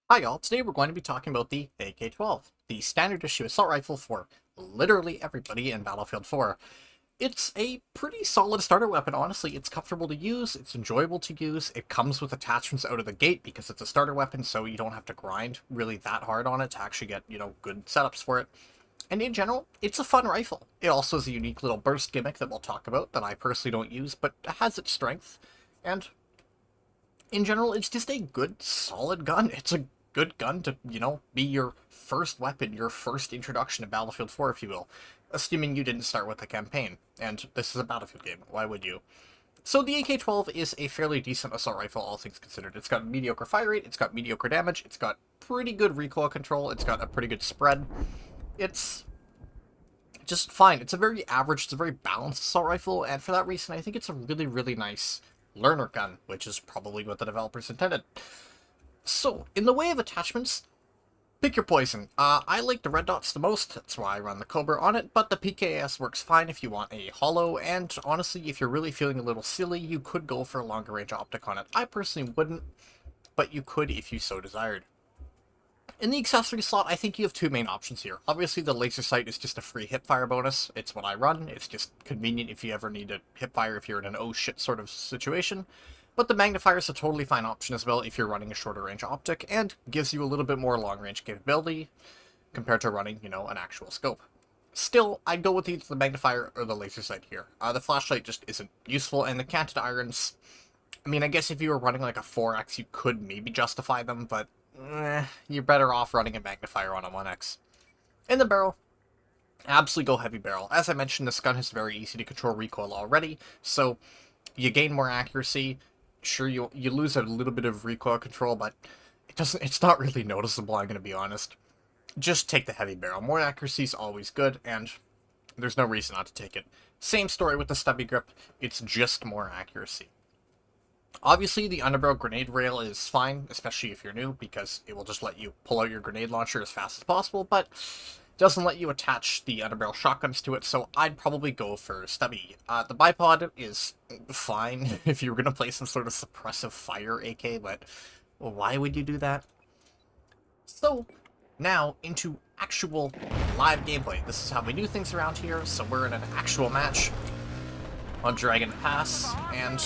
Hi y'all, today we're going to be talking about the AK-12, the standard issue assault rifle for literally everybody in Battlefield 4. It's a pretty solid starter weapon, honestly. It's comfortable to use, it's enjoyable to use, it comes with attachments out of the gate because it's a starter weapon, so you don't have to grind really that hard on it to actually get, good setups for it. And in general, it's a fun rifle. It also has a unique little burst gimmick that we'll talk about that I personally don't use, but has its strength. And in general, it's just a good, solid gun. It's a good gun to, be your first weapon, your first introduction to Battlefield 4, if you will. Assuming you didn't start with a campaign. And this is a Battlefield game. Why would you? So the AK-12 is a fairly decent assault rifle, all things considered. It's got mediocre fire rate, it's got mediocre damage, it's got pretty good recoil control, it's got a pretty good spread. It's just fine. It's a very average, it's a very balanced assault rifle, and for that reason, I think it's a really, really nice learner gun, which is probably what the developers intended. So, in the way of attachments, pick your poison. I like the red dots the most, that's why I run the Cobra on it, but the PKS works fine if you want a hollow, and honestly, if you're really feeling a little silly, you could go for a longer range optic on it. I personally wouldn't, but you could if you so desired. In the accessory slot, I think you have two main options here. Obviously, the laser sight is just a free hipfire bonus. It's what I run. It's just convenient if you ever need to hipfire if you're in an oh shit sort of situation. But the magnifier is a totally fine option as well if you're running a shorter range optic, and gives you a little bit more long range capability compared to running, an actual scope. Still, I'd go with either the magnifier or the laser sight here. The flashlight just isn't useful, and the canted irons, I mean, I guess if you were running like a 4x, you could maybe justify them, but you're better off running a magnifier on a 1x. In the barrel, absolutely go heavy barrel. As I mentioned, this gun is very easy to control recoil already, so you gain more accuracy. Sure, you lose a little bit of recoil control, but it's not really noticeable, I'm going to be honest. Just take the heavy barrel. More accuracy is always good, and there's no reason not to take it. Same story with the stubby grip, it's just more accuracy. Obviously, the underbarrel grenade rail is fine, especially if you're new, because it will just let you pull out your grenade launcher as fast as possible, but doesn't let you attach the underbarrel shotguns to it, so I'd probably go for stubby. The bipod is fine if you were going to play some sort of suppressive fire AK, but why would you do that? So, now into actual live gameplay. This is how we do things around here, so we're in an actual match on Dragon Pass, and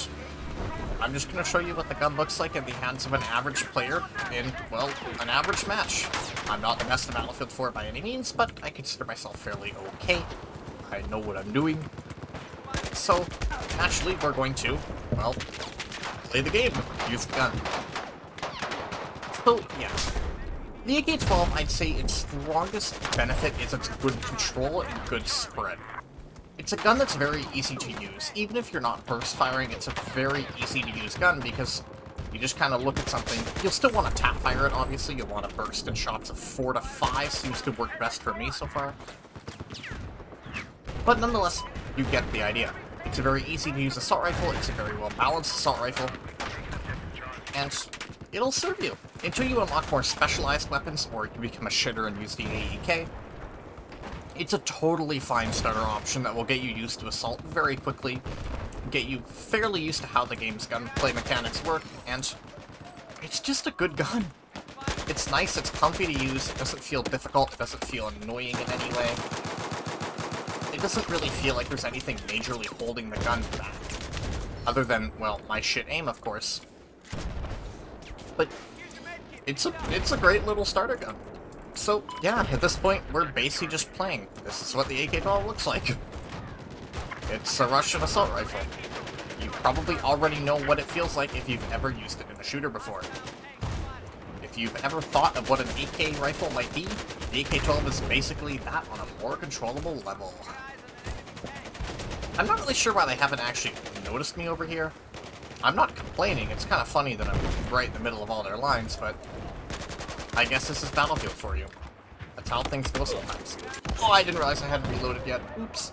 I'm just going to show you what the gun looks like in the hands of an average player in, well, an average match. I'm not the best at Battlefield 4 by any means, but I consider myself fairly okay. I know what I'm doing. So, naturally, we're going to, well, play the game, use the gun. So, yeah. The AK-12, I'd say its strongest benefit is its good control and good spread. It's a gun that's very easy to use. Even if you're not burst firing, it's a very easy to use gun because you just kind of look at something. You'll still want to tap fire it, obviously. You'll want to burst in shots of 4 to 5. Seems to work best for me so far. But nonetheless, you get the idea. It's a very easy to use assault rifle. It's a very well balanced assault rifle. And it'll serve you until you unlock more specialized weapons or you become a shitter and use the AEK. It's a totally fine starter option that will get you used to assault very quickly, get you fairly used to how the game's gunplay mechanics work, and it's just a good gun. It's nice, it's comfy to use, it doesn't feel difficult, it doesn't feel annoying in any way. It doesn't really feel like there's anything majorly holding the gun back. Other than, well, my shit aim, of course. But it's a great little starter gun. So, yeah, at this point, we're basically just playing. This is what the AK-12 looks like. It's a Russian assault rifle. You probably already know what it feels like if you've ever used it in a shooter before. If you've ever thought of what an AK rifle might be, the AK-12 is basically that on a more controllable level. I'm not really sure why they haven't actually noticed me over here. I'm not complaining, it's kind of funny that I'm right in the middle of all their lines, but I guess this is Battlefield for you. That's how things go sometimes. Oh, I didn't realize I hadn't reloaded yet. Oops.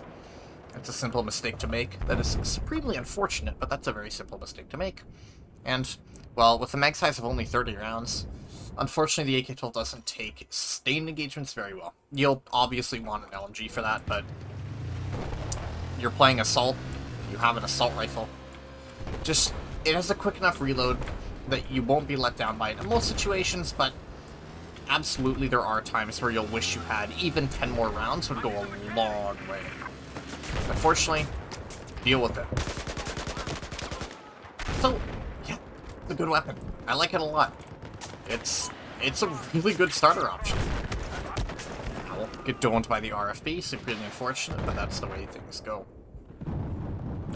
That's a simple mistake to make. That is supremely unfortunate, but that's a very simple mistake to make. And, well, with a mag size of only 30 rounds, unfortunately the AK-12 doesn't take sustained engagements very well. You'll obviously want an LMG for that, but you're playing assault, you have an assault rifle. Just, it has a quick enough reload that you won't be let down by it in most situations, but absolutely there are times where you'll wish you had even 10 more rounds would go a long way. Unfortunately, deal with it. So, yeah, it's a good weapon. I like it a lot. It's a really good starter option. I'll get domed by the RFB, supremely unfortunate, but that's the way things go.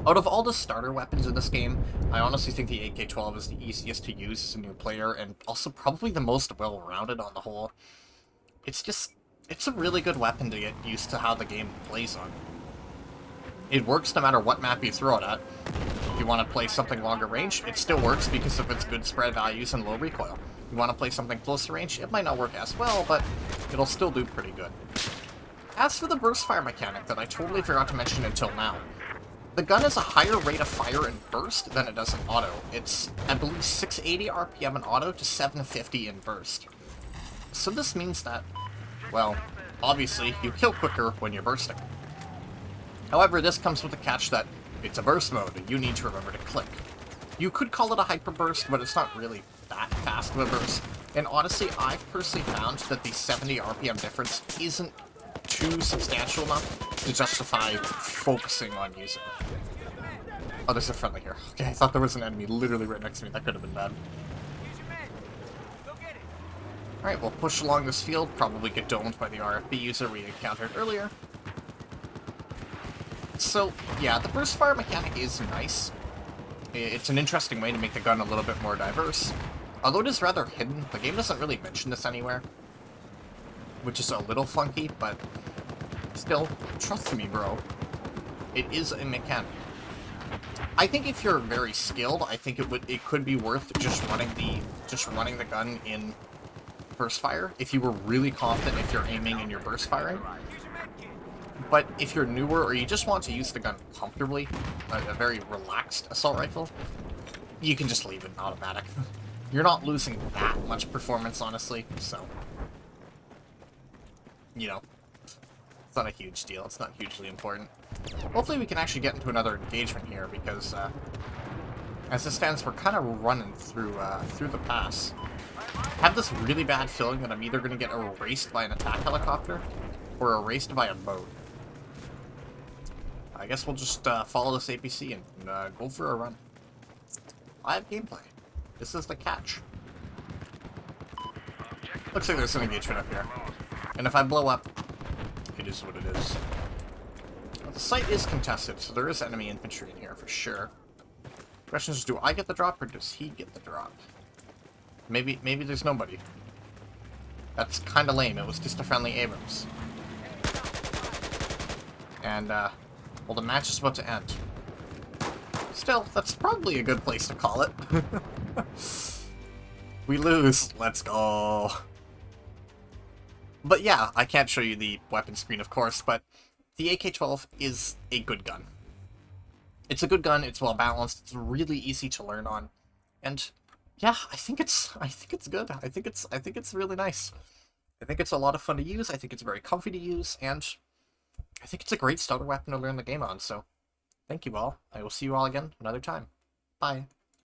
Out of all the starter weapons in this game, I honestly think the AK-12 is the easiest to use as a new player, and also probably the most well-rounded on the whole. It's a really good weapon to get used to how the game plays on. It works no matter what map you throw it at. If you want to play something longer range, it still works because of its good spread values and low recoil. If you want to play something closer range, it might not work as well, but it'll still do pretty good. As for the burst fire mechanic that I totally forgot to mention until now, the gun has a higher rate of fire in burst than it does in auto. It's, I believe, 680 RPM in auto to 750 in burst. So this means that, well, obviously, you kill quicker when you're bursting. However, this comes with the catch that it's a burst mode, and you need to remember to click. You could call it a hyper burst, but it's not really that fast of a burst. And honestly, I've personally found that the 70 RPM difference isn't too substantial enough to justify focusing on using it. Oh, there's a friendly here. Okay, I thought there was an enemy literally right next to me. That could have been bad. Alright, we'll push along this field, probably get domed by the RFB user we encountered earlier. So, yeah, the burst fire mechanic is nice. It's an interesting way to make the gun a little bit more diverse. Although it is rather hidden, the game doesn't really mention this anywhere. Which is a little funky, but still, trust me, bro. It is a mechanic. I think if you're very skilled, I think it could be worth just running the gun in burst fire if you were really confident if you're aiming and you're burst firing. But if you're newer or you just want to use the gun comfortably, a very relaxed assault rifle, you can just leave it automatic. You're not losing that much performance, honestly, so, you know, it's not a huge deal. It's not hugely important. Hopefully we can actually get into another engagement here, because as it stands, we're kind of running through the pass. I have this really bad feeling that I'm either going to get erased by an attack helicopter or erased by a boat. I guess we'll just follow this APC and go for a run. Live gameplay. This is the catch. Looks like there's an engagement up here. And if I blow up, it is what it is. The site is contested, so there is enemy infantry in here for sure. Question is, do I get the drop or does he get the drop? Maybe there's nobody. That's kind of lame. It was just a friendly Abrams. And, well, the match is about to end. Still, that's probably a good place to call it. We lose. Let's go. But yeah, I can't show you the weapon screen, of course, but the AK-12 is a good gun. It's a good gun, it's well balanced, it's really easy to learn on. And yeah, I think it's good. I think it's really nice. I think it's a lot of fun to use, I think it's very comfy to use, and I think it's a great starter weapon to learn the game on, so thank you all. I will see you all again another time. Bye.